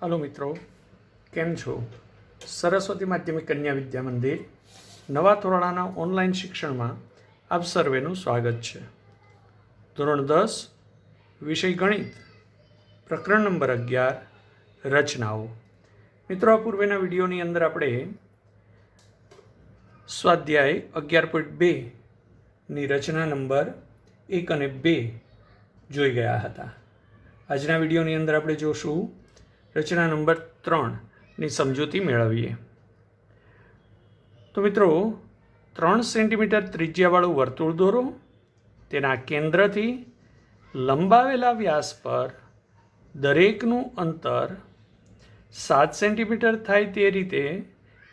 Hello मित्रों, केम छो? सरस्वती माध्यमिक कन्या विद्या मंदिर नवा धोरणाना ऑनलाइन शिक्षण में आप सर्वेનું स्वागत है। ધોરણ 10 विषय गणित प्रकरण नंबर 11 रचनाओं। मित्रों, आ पूर्वेना विडियोनी अंदर आपणे स्वाध्याय 11.2 ની રચના નંબર 1 અને 2 જોઈ ગયા હતા। આજના વિડીયોની અંદર આપણે જોશું રચના નંબર 3 ની સમજૂતી મેળવીએ। તો મિત્રો, 3 સેન્ટીમીટર ત્રિજ્યાવાળું વર્તુળ દોરો। તેના કેન્દ્રથી લંબાવેલા વ્યાસ પર દરેકનું અંતર 7 સેન્ટીમીટર થાય તે રીતે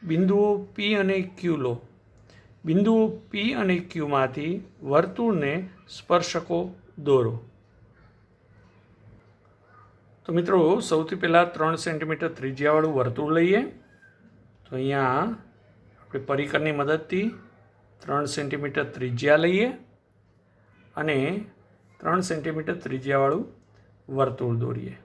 બિંદુઓ P અને Q લો। બિંદુઓ P અને Q માંથી વર્તુળને સ્પર્શકો દોરો। તો મિત્રો, સૌથી પહેલાં 3 સેન્ટીમીટર ત્રિજ્યાવાળું વર્તુળ લઈએ। તો અહીંયા આપણે પરિકરની મદદથી 3 સેન્ટીમીટર ત્રિજ્યા લઈએ અને 3 સેન્ટીમીટર ત્રિજ્યાવાળું વર્તુળ દોરીએ।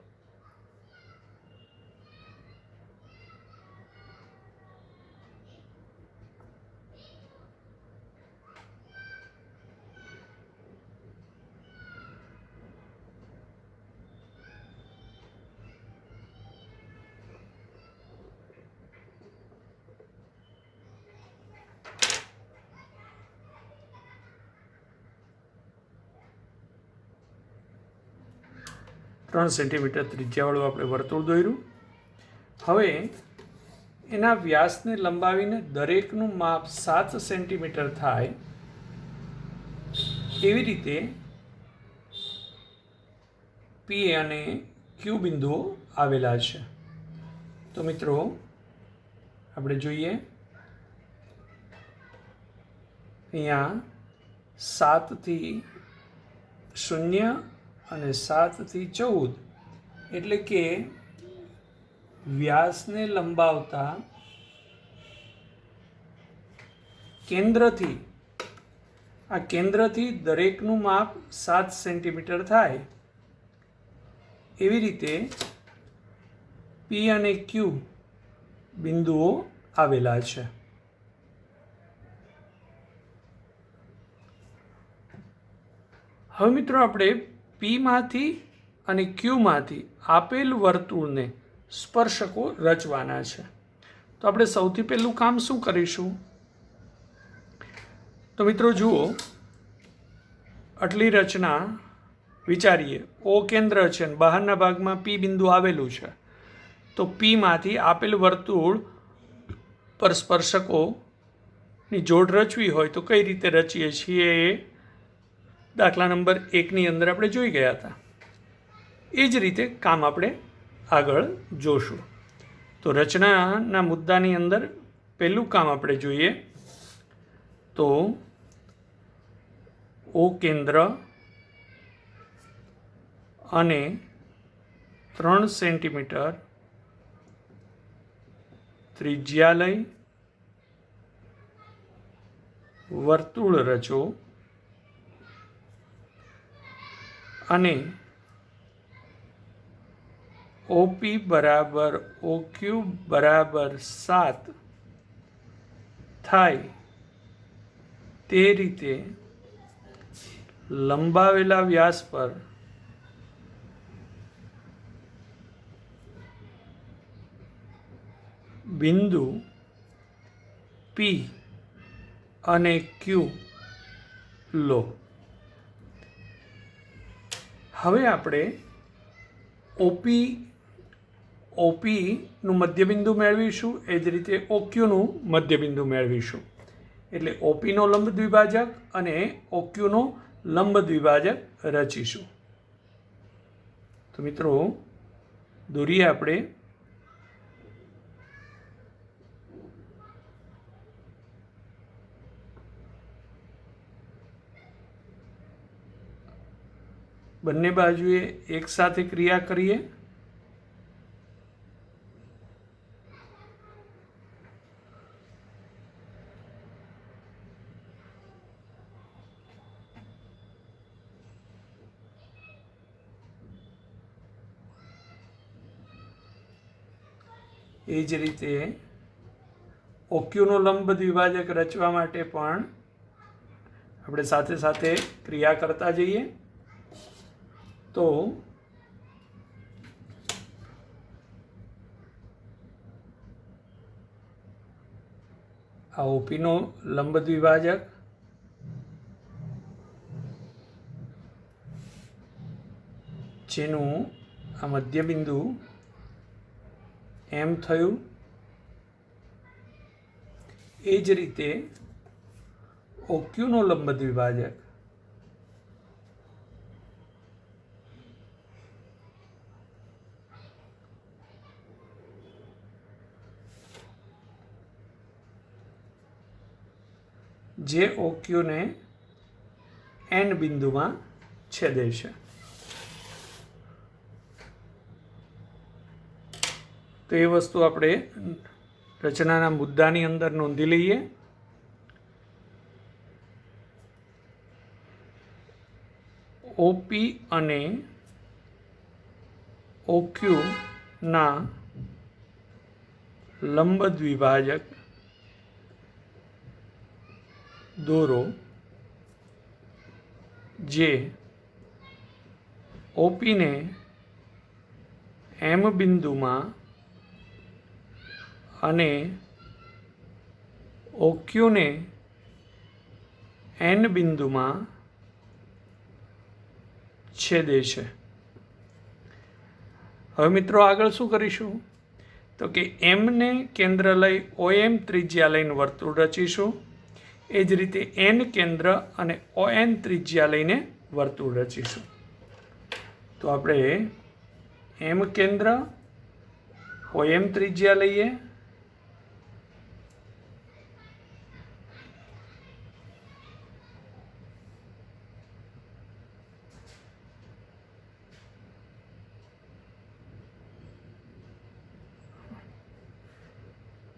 ત્રણ સેન્ટીમીટર ત્રિજ્યાવાળું આપણે વર્તુળ દોર્યું। હવે એના વ્યાસને લંબાવીને દરેકનું માપ 7 સેન્ટીમીટર થાય એવી રીતે P અને Q બિંદુઓ આવેલા છે। તો મિત્રો, આપણે જોઈએ અહીંયા 7 થી 0 અને 7 થી 14 એટલે કે વ્યાસને લંબાવતા કેન્દ્રથી દરેકનું માપ 7 સેન્ટીમીટર થાય એવી રીતે P અને Q બિંદુઓ આવેલા છે। હવે મિત્રો, આપણે P માંથી અને Q માંથી આપેલ વર્તુળને સ્પર્શકો રચવાના છે। તો આપણે સૌથી પહેલું કામ શું કરીશું? તો મિત્રો જુઓ, આટલી રચના વિચારીએ। O કેન્દ્ર છે અને બહારના ભાગમાં P બિંદુ આવેલું છે। તો P માંથી આપેલ વર્તુળ પર સ્પર્શકોની જોડ રચવી હોય તો કઈ રીતે રચીએ છીએ એ દાખલા નંબર 1ની અંદર આપણે જોઈ ગયા હતા। એ જ રીતે કામ આપણે આગળ જોશું। તો રચનાના મુદ્દાની અંદર પહેલું કામ આપણે જોઈએ તો O કેન્દ્ર અને 3 સેન્ટીમીટર ત્રિજ્યા લઈ વર્તુળ રચો અને OP બરાબર OQ બરાબર 7 થાય તે રીતે લંબાવેલા વ્યાસ પર બિંદુ P અને Q લો। હવે આપણે OPનું મધ્યબિંદુ મેળવીશું, એ જ રીતે OQનું મધ્યબિંદુ મેળવીશું। એટલે OPનો લંબ દ્વિભાજક અને OQનો લંબ દ્વિભાજક રચીશું। તો મિત્રો, દોરીએ આપણે। બંને બાજુએ એક સાથે ક્રિયા કરીએ। એ જ રીતે ઓક્યુનો લંબ દ્વિભાજક રચવા માટે પણ આપણે સાથે સાથે ક્રિયા કરતા જઈએ. તો આ ઓપીનો લંબ દ્વિભાજક જેનું આ મધ્યબિંદુ એમ થયું, એ જ રીતે ઓક્યુનો લંબ દ્વિભાજક જે ઓક્યુને એન બિંદુમાં છેદે છે. તો એ વસ્તુ આપણે રચનાના મુદ્દાની અંદર નોંધી લઈએ. ઓપી અને ઓક્યુના લંબ દ્વિભાજક દોરો જે ઓપીને એમ બિંદુમાં અને ઓક્યુને એન બિંદુમાં છેદે છે. હવે મિત્રો આગળ શું કરીશું? તો કે એમને કેન્દ્ર લઈ OM ત્રિજ્યા લઈને વર્તુળ રચીશું. એ જ રીતે એન કેન્દ્ર અને ON ત્રિજ્યા લઈને વર્તુળ રચીશું. તો આપણે એમ કેન્દ્ર OM ત્રિજ્યા લઈએ,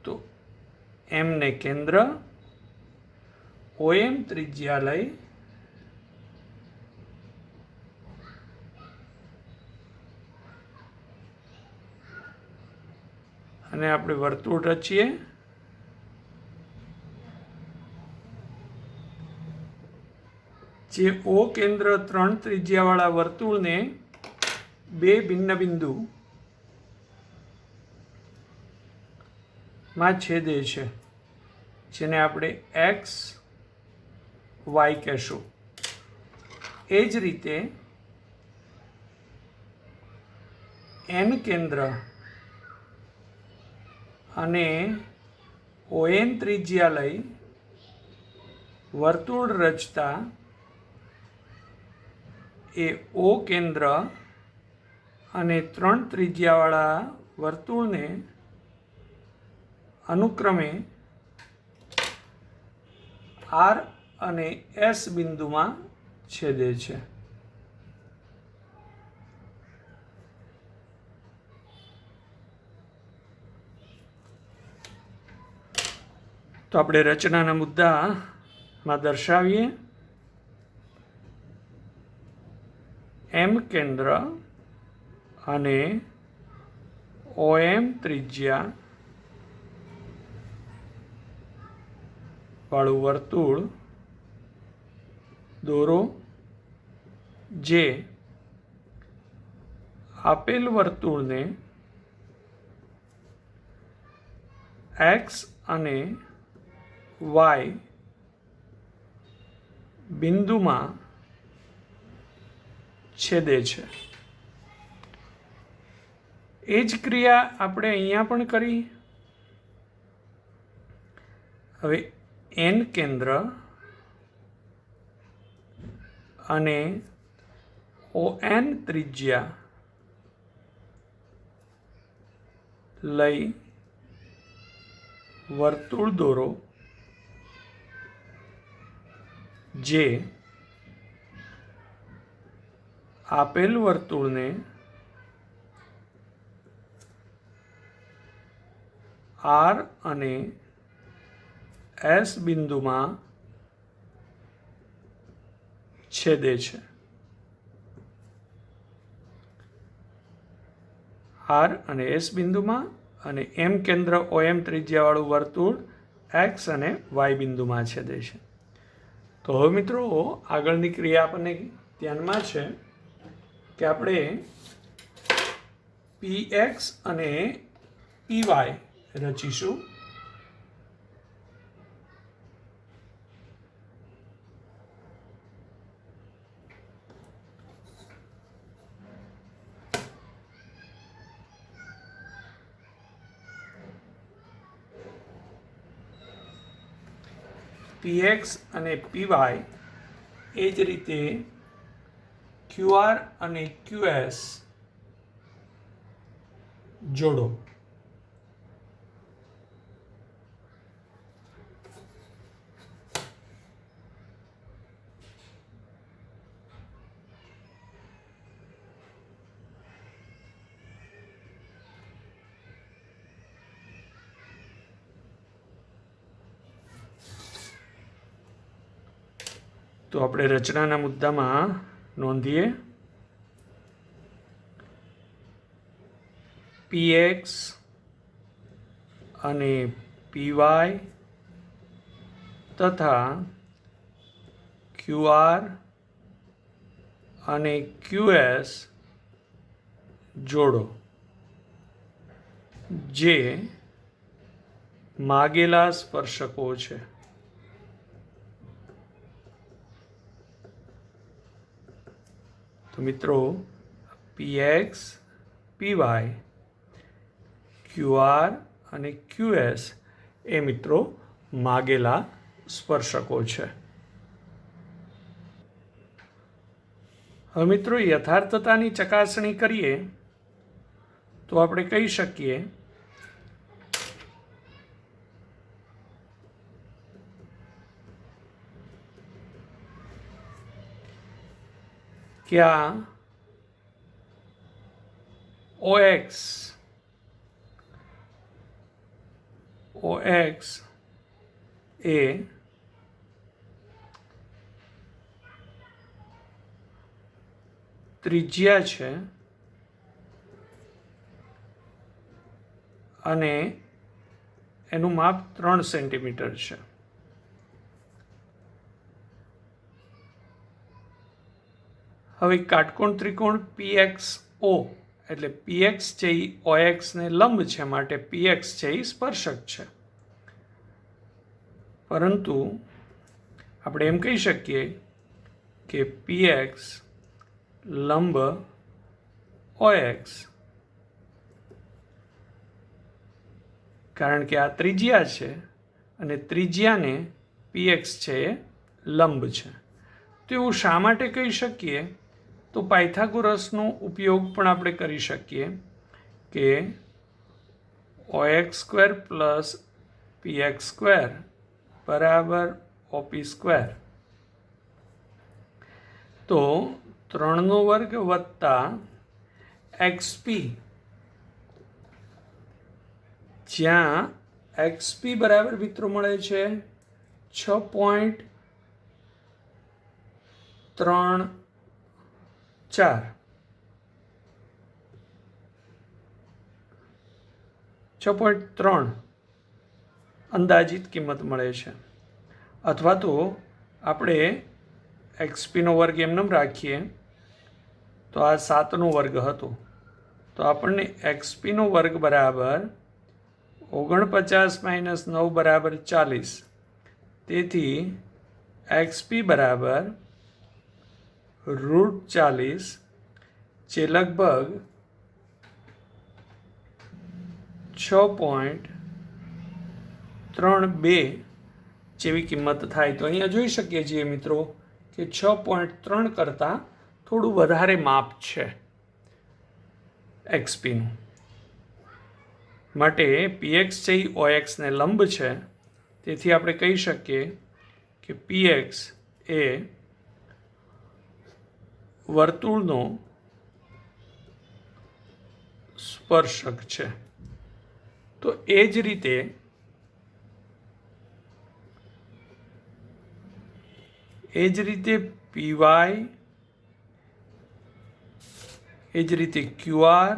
તો એમને કેન્દ્ર OM ત્રિજ્યા લઈ અને આપણે વર્તુળ રચીએ. જે O કેન્દ્ર 3 ત્રિજ્યાવાળા વર્તુળને બે ભિન્ન બિંદુ માં છેદે છે, જેને આપણે x y કહેશું. એ જ રીતે એન કેન્દ્ર અને ON ત્રિજ્યા લઈ વર્તુળ રચતા એ O કેન્દ્ર અને 3 ત્રિજ્યાવાળા વર્તુળને અનુક્રમે R અને S બિંદુમાં છેદે છે. તો આપણે રચનાના મુદ્દામાં દર્શાવીએ. એમ કેન્દ્ર અને OM ત્રિજ્યા વાળું વર્તુળ દોરો જે આપેલ વર્તુળને x અને y બિંદુમાં છેદે છે. એ જ ક્રિયા આપણે અહીંયા પણ કરી. હવે એન કેન્દ્ર અને ON ત્રિજ્યા લઈ વર્તુળ દોરો જે આપેલ વર્તુળને R અને S બિંદુમાં છેદે છે. R અને S બિંદુમાં અને એમ કેન્દ્ર OM ત્રિજ્યાવાળું વર્તુળ એક્સ અને વાય બિંદુમાં છેદે છે. તો હવે મિત્રો આગળની ક્રિયા આપણને ધ્યાનમાં છે કે આપણે PX અને PY રચીશું. PX અને PY એ જ રીતે QR અને QS જોડો. તો આપણે રચનાના મુદ્દામાં નોંધીએ. PX અને PY તથા QR અને QS જોડો જે માગેલા સ્પર્શકો છે. તો મિત્રો PX, PY, QR અને QS એ મિત્રો માગેલા સ્પર્શકો છે. હવે મિત્રો યથાર્થતાની ચકાસણી કરીએ તો આપણે કહી શકીએ કે આ OX એ ત્રિજ્યા છે અને એનું માપ 3 સેન્ટીમીટર છે. હવે કાટકોણ ત્રિકોણ PXO એટલે PX છે એ OX ને લંબ છે, માટે PX છે એ સ્પર્શક છે. પરંતુ આપણે એમ કહી શકીએ કે PX લંબ OX, કારણ કે આ ત્રિજ્યા છે અને ત્રિજ્યાને PX છે એ લંબ છે. તો એવું શા માટે કહી શકીએ? તો પાયથાગોરસનો ઉપયોગ પણ આપણે કરી શકીએ કે OX² પ્લસ PX² બરાબર OP². તો 3નો વર્ગ વત્તા XP, જ્યાં XP બરાબર મિત્રો મળે છે 6.34, અંદાજિત કિંમત મળે છે. અથવા તો આપણે XPનો વર્ગ એમને રાખીએ તો આ 7નો વર્ગ હતો, તો આપણને XPનો વર્ગ બરાબર 49 - 9 બરાબર 40. તેથી XP બરાબર √40, જે લગભગ 6.32 જેવી કિંમત થાય. તો અહીંયા જોઈ શકીએ છીએ મિત્રો કે 6.3 કરતાં થોડું વધારે માપ છે XPનું. માટે PX છે એ OX ને લંબ છે. તેથી આપણે કહી શકીએ કે PX એ વર્તુળનો સ્પર્શક છે. તો એ જ રીતે PY, એ જ રીતે QR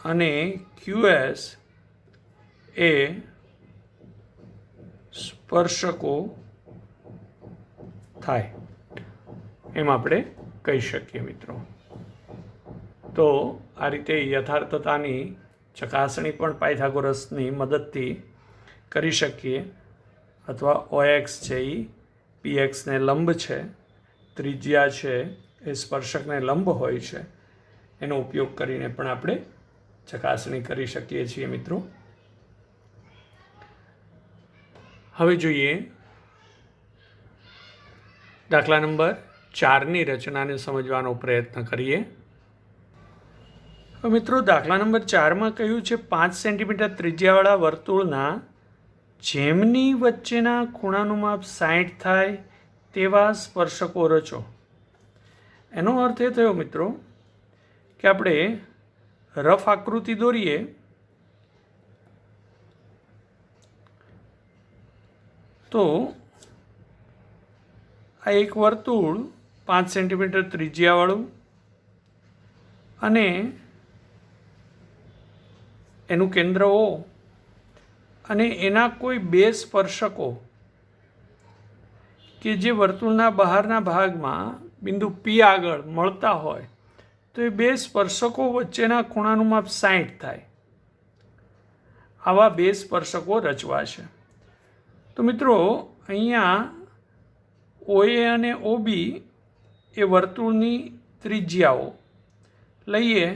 અને QS એ સ્પર્શકો થાય એમ આપણે કહી શકીએ મિત્રો. તો આ રીતે યથાર્થતાની ચકાસણી પણ પાયથાગોરસની મદદથી કરી શકીએ. અથવા OX છે એ PXને લંબ છે, ત્રિજ્યા છે એ સ્પર્શકને લંબ હોય છે, એનો ઉપયોગ કરીને પણ આપણે ચકાસણી કરી શકીએ છીએ મિત્રો. હવે જોઈએ દાખલા નંબર 4ની રચનાને સમજવાનો પ્રયત્ન કરીએ. હવે મિત્રો દાખલા નંબર 4માં કહ્યું છે 5 સેન્ટીમીટર ત્રિજ્યાવાળા વર્તુળના જેમની વચ્ચેના ખૂણાનું માપ 60 થાય તેવા સ્પર્શકો રચો. એનો અર્થ એ થયો મિત્રો કે આપણે રફ આકૃતિ દોરીએ તો આ એક વર્તુળ 5 સેન્ટીમીટર ત્રિજ્યાવાળું અને એનું કેન્દ્ર O અને એના કોઈ બે સ્પર્શકો કે જે વર્તુળના બહારના ભાગમાં બિંદુ P આગળ મળતા હોય તો એ બે સ્પર્શકો વચ્ચેના ખૂણાનું માપ 60 થાય. આવા બે સ્પર્શકો રચવા છે. તો મિત્રો અહીંયા OA અને OB એ વર્તુળની ત્રિજ્યાઓ લઈએ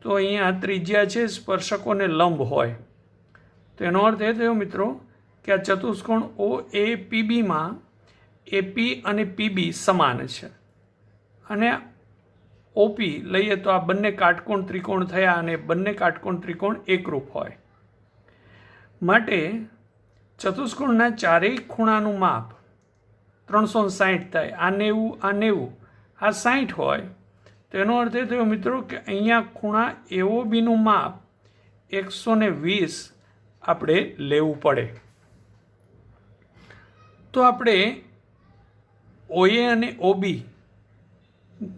તો અહીંયા ત્રિજ્યા છે સ્પર્શકોને લંબ હોય. તો એનો અર્થ એ થયો મિત્રો કે આ ચતુષ્કોણ OAPBમાં AP અને PB સમાન છે અને OP લઈએ તો આ બંને કાટકોણ ત્રિકોણ થયા અને બંને કાટકોણ ત્રિકોણ એકરૂપ હોય. માટે ચતુષ્કોણના ચારેય ખૂણાનું માપ 360 થાય. આ 90 આ 60 હોય. તો એનો અર્થ એ થયો મિત્રો કે અહીંયા ખૂણા AOBનું માપ 120 આપણે લેવું પડે. તો આપણે OA અને OB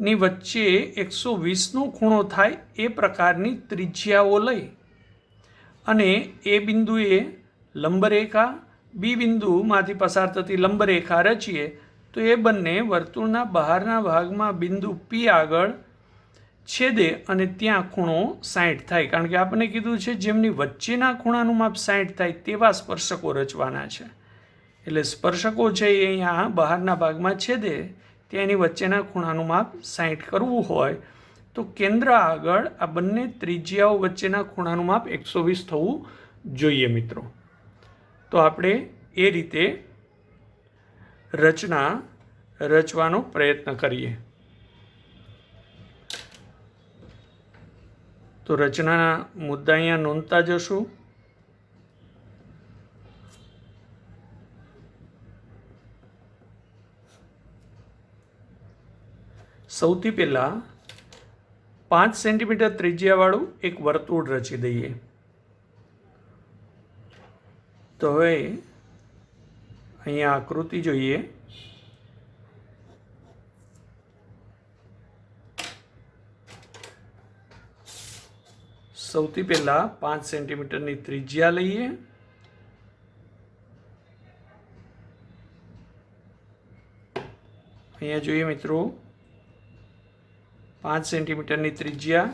ની વચ્ચે 120નો ખૂણો થાય એ પ્રકારની ત્રિજ્યાઓ લઈ અને એ બિંદુએ લંબરેખા, બી બિંદુમાંથી પસાર થતી લંબરેખા રચીએ તો એ બંને વર્તુળના બહારના ભાગમાં બિંદુ P આગળ છેદે અને ત્યાં ખૂણો 60 થાય. કારણ કે આપણે કીધું છે જેમની વચ્ચેના ખૂણાનું માપ 60 થાય તેવા સ્પર્શકો રચવાના છે. એટલે સ્પર્શકો છે એ અહીંયા બહારના ભાગમાં છેદે તેની વચ્ચેના ખૂણાનું માપ 60 કરવું હોય તો કેન્દ્ર આગળ આ બંને ત્રિજ્યાઓ વચ્ચેના ખૂણાનું માપ 120 થવું જોઈએ મિત્રો. તો આપણે એ રીતે રચના રચવાનો પ્રયત્ન કરીએ. તો રચનાના મુદ્દા અહીંયા નોંધતા જશું. સૌથી પહેલાં 5 સેન્ટીમીટર ત્રિજ્યાવાળું એક વર્તુળ રચી દઈએ. તો હવે અહીંયા આકૃતિ જોઈએ. સૌથી પહેલાં 5 સેન્ટીમીટરની ત્રિજ્યા લઈએ. અહીંયા જોઈએ મિત્રો 5 સેન્ટીમીટરની ત્રિજ્યા.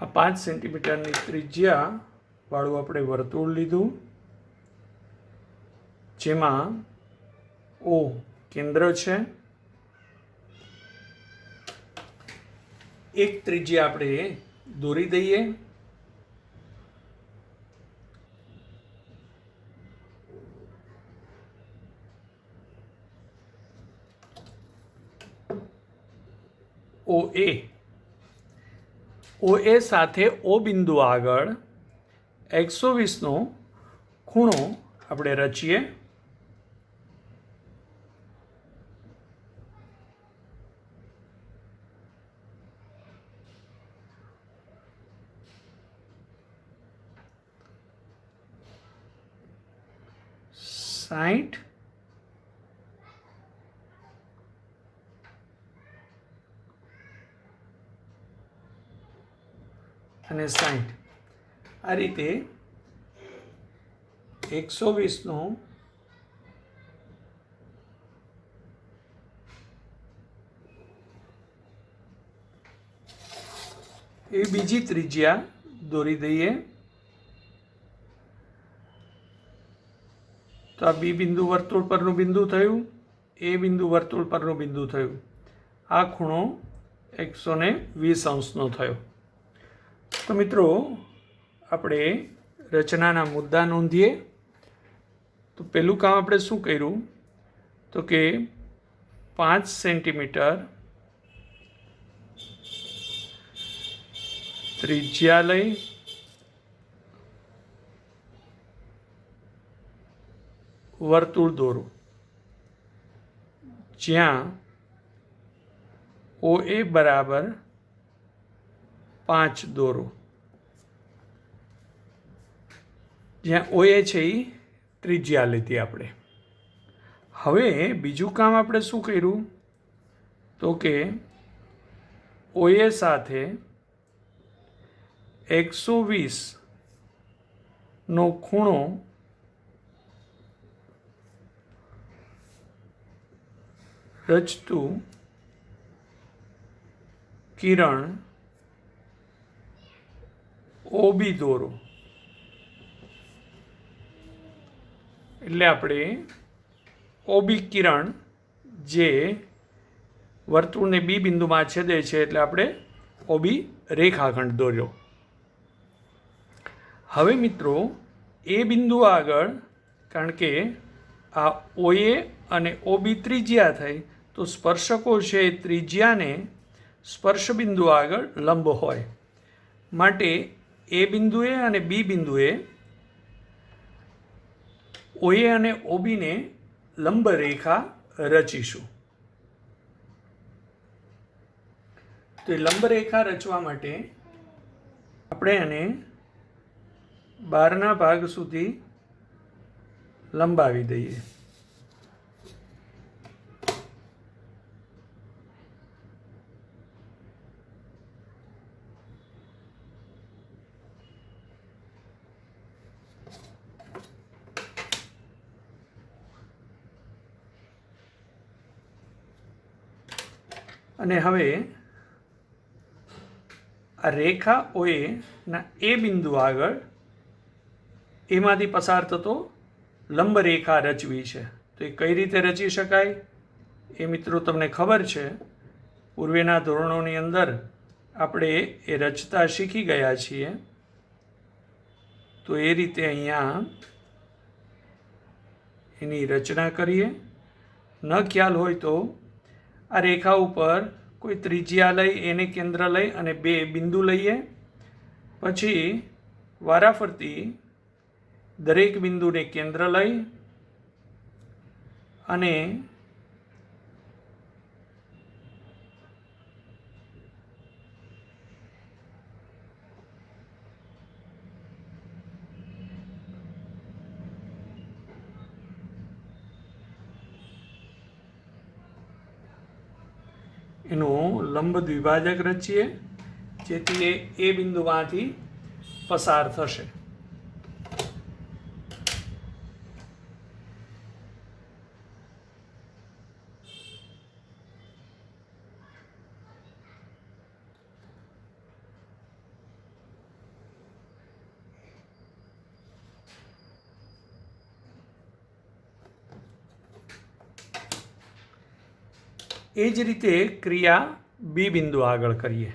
આ 5 સેન્ટીમીટરની ત્રિજ્યા વાળું આપણે વર્તુળ લીધું, જેમાં O કેન્દ્ર છે એક ત્રિજ્યા આપણે દોરી દઈએ. OA સાથે O બિંદુ આગળ 120નો ખૂણો આપણે રચીએ. સાઠ અને 60 આ રીતે 120નો એ બીજી ત્રિજ્યા દોરી દઈએ. તો આ બી બિંદુ વર્તુળ પરનું બિંદુ થયું, એ બિંદુ વર્તુળ પરનું બિંદુ થયું. આ ખૂણો 120 થયો. તો મિત્રો આપણે રચનાના મુદ્દા નોંધીએ. તો પહેલું કામ આપણે શું કર્યું, તો કે 5 સેન્ટીમીટર ત્રિજ્યા લઈ વર્તુળ દોરો, જ્યાં OA બરાબર 5 દોરો. જ્યાં OA છે એ ત્રિજ્યા લીધી આપણે. હવે બીજું કામ આપણે શું કર્યું, તો કે OA સાથે 120નો ખૂણો રચતું કિરણ OB દોરો. એટલે આપણે OB કિરણ જે વર્તુળને બી બિંદુમાં છેદે છે, એટલે આપણે OB રેખાખંડ દોર્યો. હવે મિત્રો એ બિંદુ આગળ, કારણ કે આ OA અને OB ત્રિજ્યા થઈ, તો સ્પર્શકો છે એ ત્રિજ્યાને સ્પર્શ બિંદુ આગળ લંબ હોય. માટે એ બિંદુએ અને બી બિંદુએ OA અને OBને લંબ રેખા રચીશું. તો એ લંબ રેખા રચવા માટે આપણે એને બહારના ભાગ સુધી લંબાવી દઈએ. અને હવે આ રેખા OA ના એ બિંદુ આગળ એમાંથી પસાર થતો લંબ રેખા રચવી છે. તો એ કઈ રીતે રચી શકાય એ મિત્રો તમને ખબર છે. પૂર્વેના ધોરણોની અંદર આપણે એ રચતા શીખી ગયા છીએ. તો એ રીતે અહીંયા એની રચના કરીએ. ન ખ્યાલ હોય તો આ રેખા ઉપર કોઈ ત્રિજ્યા લઈ એને કેન્દ્ર લઈ અને 2 બિંદુ લઈએ. પછી વારાફરતી દરેક બિંદુને કેન્દ્ર લઈ અને એનું લંબ દ્વિભાજક રચીએ, જેથી એ બિંદુમાંથી પસાર થશે. એ જ રીતે ક્રિયા બી બિંદુ આગળ કરીએ.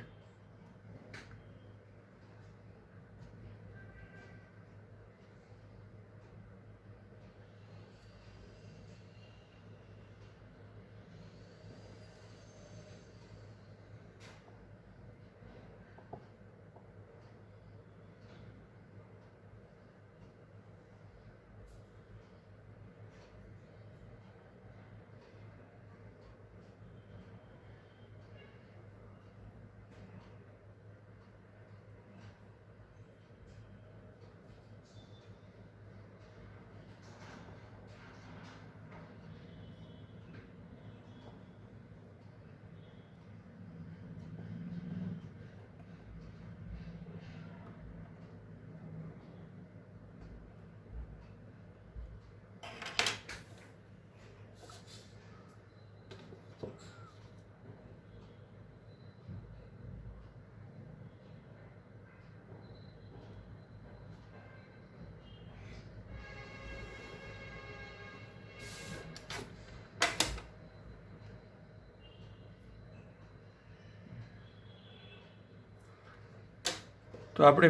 તો આપણે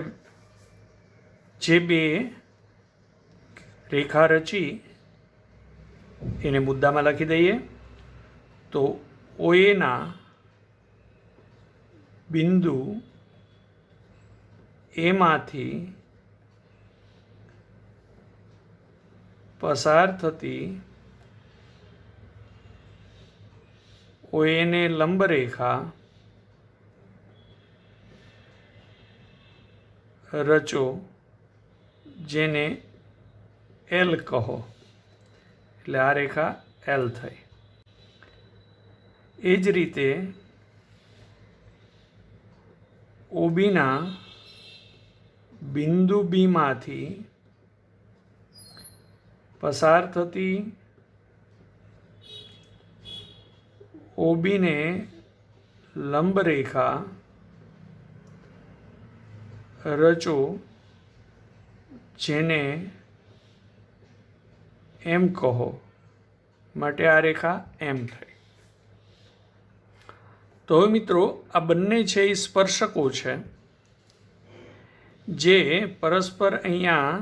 જે બે રેખા રચી એને મુદ્દામાં લખી દઈએ. તો ઓએના બિંદુ એમાંથી પસાર થતી ઓએને લંબ રેખા રચો, જેને એલ કહો. એટલે આ રેખા એલ થઈ. એ જ રીતે ઓબીના બિંદુ બીમાંથી પસાર થતી ઓબીને લંબ રેખા રચો, જેને એમ કહો. માટે આ રેખા એમ થઈ. તો હવે મિત્રો, આ બંને છે એ સ્પર્શકો છે, જે પરસ્પર અહીંયા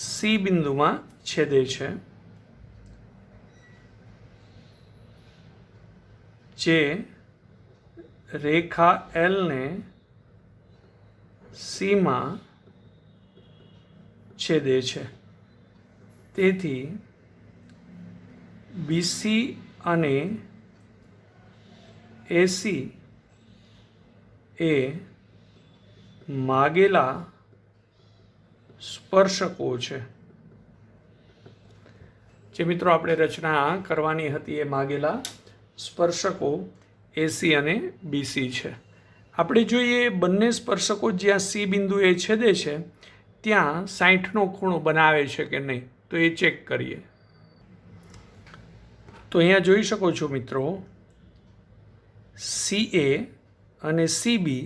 સી બિંદુમાં છેદે છે, જે રેખા એલને સીમાં છેદે છે. તેથી બીસી અને એસી એ માગેલા સ્પર્શકો છે. જે મિત્રો આપણે રચના કરવાની હતી એ માગેલા સ્પર્શકો એસી અને બીસી છે. આપણે જોઈએ બંને સ્પર્શકો જ્યાં સી બિંદુએ છેદે છે ત્યાં 60નો ખૂણો બનાવે છે કે નહીં, તો એ ચેક કરીએ. તો અહીંયા જોઈ શકો છો મિત્રો, સી એ અને સી બી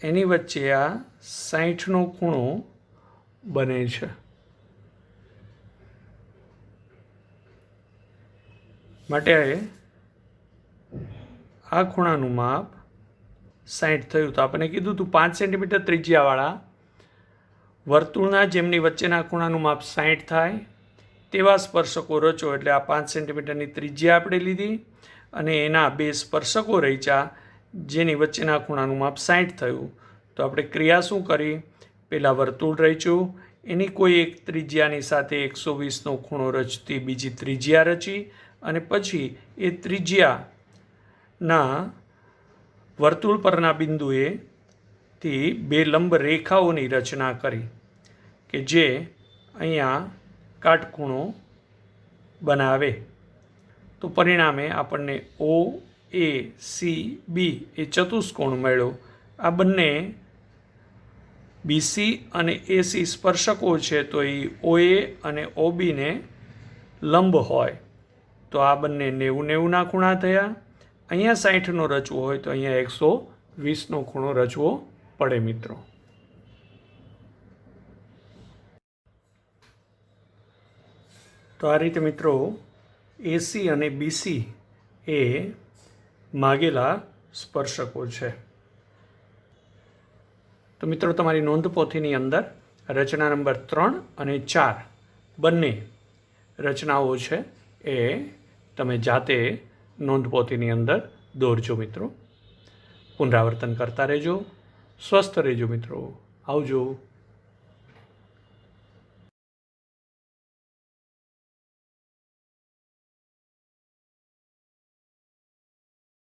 એની વચ્ચે આ 60નો ખૂણો બને છે. માટે આ ખૂણાનું માપ 60 થયું. તો આપણે કીધું હતું 5 સેન્ટીમીટર ત્રિજ્યાવાળા વર્તુળના જેમની વચ્ચેના ખૂણાનું માપ 60 થાય તેવા સ્પર્શકો રચો. એટલે આ 5 સેન્ટીમીટરની ત્રિજ્યા આપણે લીધી અને એના બે સ્પર્શકો રચ્યા જેની વચ્ચેના ખૂણાનું માપ 60 થયું. તો આપણે ક્રિયા શું કરી? પહેલાં વર્તુળ રચ્યું, એની કોઈ એક ત્રિજ્યાની સાથે 120નો ખૂણો રચતી બીજી ત્રિજ્યા રચી અને પછી એ ત્રિજ્યાના વર્તુળ પરના બિંદુએથી બે લંબ રેખાઓની રચના કરી કે જે અહીંયા કાટખૂણો બનાવે. તો પરિણામે આપણને ઓ એ સી બી એ ચતુષ્કોણ મળ્યો. આ બંને બીસી અને એસી સ્પર્શકો છે, તો એ ઓએ અને ઓબીને લંબ હોય તો આ બંને 90-90ના ખૂણા થયા. અહીંયા 60નો રચવો હોય તો અહીંયા 120નો ખૂણો રચવો પડે મિત્રો. તો આ રીતે મિત્રો એસી અને બીસી એ માગેલા સ્પર્શકો છે. તો મિત્રો, તમારી નોંધપોથીની અંદર રચના નંબર 3 અને 4 બંને રચનાઓ છે એ તમે જાતે નોંધપોથીની અંદર દોરજો મિત્રો. પુનરાવર્તન કરતા રહેજો. સ્વસ્થ રહેજો મિત્રો. આવજો.